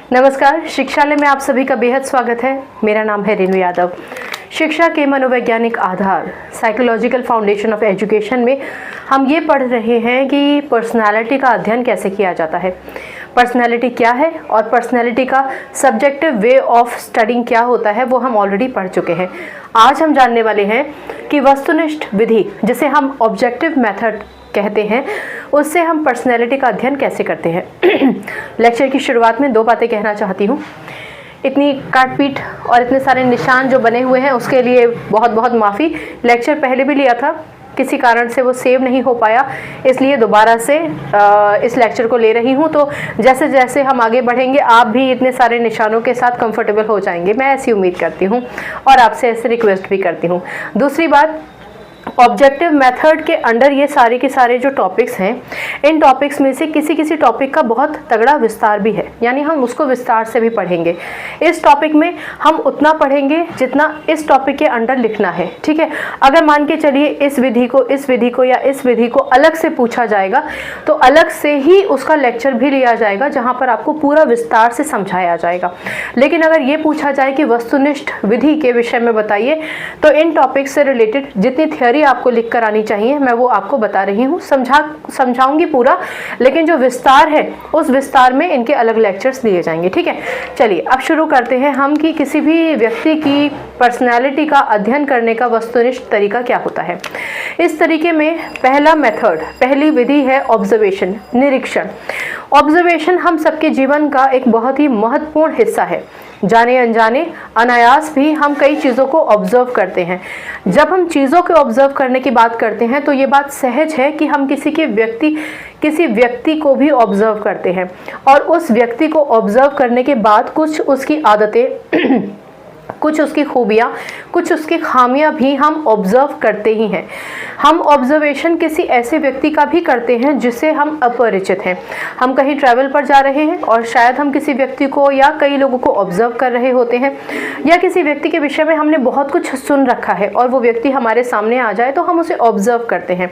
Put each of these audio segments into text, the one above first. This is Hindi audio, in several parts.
नमस्कार, शिक्षालय में आप सभी का बेहद स्वागत है। मेरा नाम है रेणु यादव। शिक्षा के मनोवैज्ञानिक आधार, साइकोलॉजिकल फाउंडेशन ऑफ एजुकेशन में हम ये पढ़ रहे हैं कि पर्सनालिटी का अध्ययन कैसे किया जाता है, पर्सनालिटी क्या है और पर्सनालिटी का सब्जेक्टिव वे ऑफ स्टडिंग क्या होता है, वो हम ऑलरेडी पढ़ चुके हैं। आज हम जानने वाले हैं कि वस्तुनिष्ठ विधि, जिसे हम ऑब्जेक्टिव मेथड कहते हैं, उससे हम पर्सनैलिटी का अध्ययन कैसे करते हैं। लेक्चर की शुरुआत में दो बातें कहना चाहती हूँ। इतनी काटपीट और इतने सारे निशान जो बने हुए हैं उसके लिए बहुत बहुत माफ़ी। लेक्चर पहले भी लिया था, किसी कारण से वो सेव नहीं हो पाया, इसलिए दोबारा से इस लेक्चर को ले रही हूँ। तो जैसे जैसे हम आगे बढ़ेंगे आप भी इतने सारे निशानों के साथ कंफर्टेबल हो जाएंगे, मैं ऐसी उम्मीद करती हूँ और आपसे ऐसे रिक्वेस्ट भी करती हूँ। दूसरी बात, ऑब्जेक्टिव मेथड के अंडर ये सारे के सारे जो टॉपिक्स हैं, इन टॉपिक्स में से किसी किसी टॉपिक का बहुत तगड़ा विस्तार भी है, यानी हम उसको विस्तार से भी पढ़ेंगे। इस टॉपिक में हम उतना पढ़ेंगे जितना इस टॉपिक के अंडर लिखना है, ठीक है। अगर मान के चलिए इस विधि को या इस विधि को अलग से पूछा जाएगा तो अलग से ही उसका लेक्चर भी लिया जाएगा जहाँ पर आपको पूरा विस्तार से समझाया जाएगा। लेकिन अगर ये पूछा जाए कि वस्तुनिष्ठ विधि के विषय में बताइए, तो इन टॉपिक से रिलेटेड जितनी थियोरी आपको लिख कर आनी चाहिए मैं वो आपको बता रही हूँ, समझाऊंगी पूरा, लेकिन जो विस्तार है उस विस्तार में इनके अलग लेक्चर्स दिए जाएंगे, ठीक है। चलिए अब शुरू करते हैं हम कि किसी भी व्यक्ति की पर्सनैलिटी का अध्ययन करने का वस्तुनिष्ठ तरीका क्या होता है। इस तरीके में पहली विधि है ऑब्जर्वेशन, निरीक्षण। ऑब्जर्वेशन हम सबके जीवन का एक बहुत ही महत्वपूर्ण हिस्सा है। जाने अनजाने अनायास भी हम कई चीज़ों को ऑब्जर्व करते हैं। जब हम चीज़ों के ऑब्जर्व करने की बात करते हैं तो ये बात सहज है कि हम किसी व्यक्ति को भी ऑब्जर्व करते हैं और उस व्यक्ति को ऑब्जर्व करने के बाद कुछ उसकी आदतें कुछ उसकी खूबियाँ, कुछ उसकी खामियां भी हम ऑब्जर्व करते ही हैं। हम ऑब्जर्वेशन किसी ऐसे व्यक्ति का भी करते हैं जिससे हम अपरिचित हैं। हम कहीं ट्रैवल पर जा रहे हैं और शायद हम किसी व्यक्ति को या कई लोगों को ऑब्जर्व कर रहे होते हैं, या किसी व्यक्ति के विषय में हमने बहुत कुछ सुन रखा है और वो व्यक्ति हमारे सामने आ जाए तो हम उसे ऑब्जर्व करते हैं।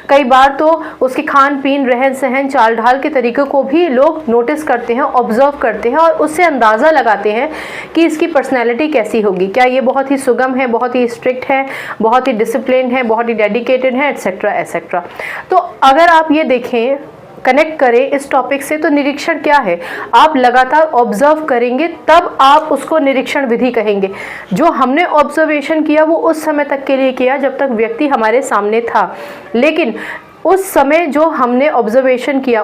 कई बार तो उसके खान पीन, रहन सहन, चाल ढाल के तरीक़ों को भी लोग नोटिस करते हैं, ऑब्जर्व करते हैं और उससे अंदाज़ा लगाते हैं कि इसकी पर्सनैलिटी कैसी होगी। क्या ये बहुत ही सुगम है, बहुत ही स्ट्रिक्ट है, बहुत ही डिसिप्लिन है, बहुत ही डेडिकेटेड है, एटसेट्रा एटसेट्रा। तो अगर आप ये देखें, कनेक्ट करें इस टॉपिक से, तो निरीक्षण क्या है? आप लगातार ऑब्जर्व करेंगे तब आप उसको निरीक्षण विधि कहेंगे। जो हमने ऑब्जर्वेशन किया वो उस समय तक के लिए किया जब तक व्यक्ति हमारे सामने था, लेकिन उस समय जो हमने ऑब्जर्वेशन किया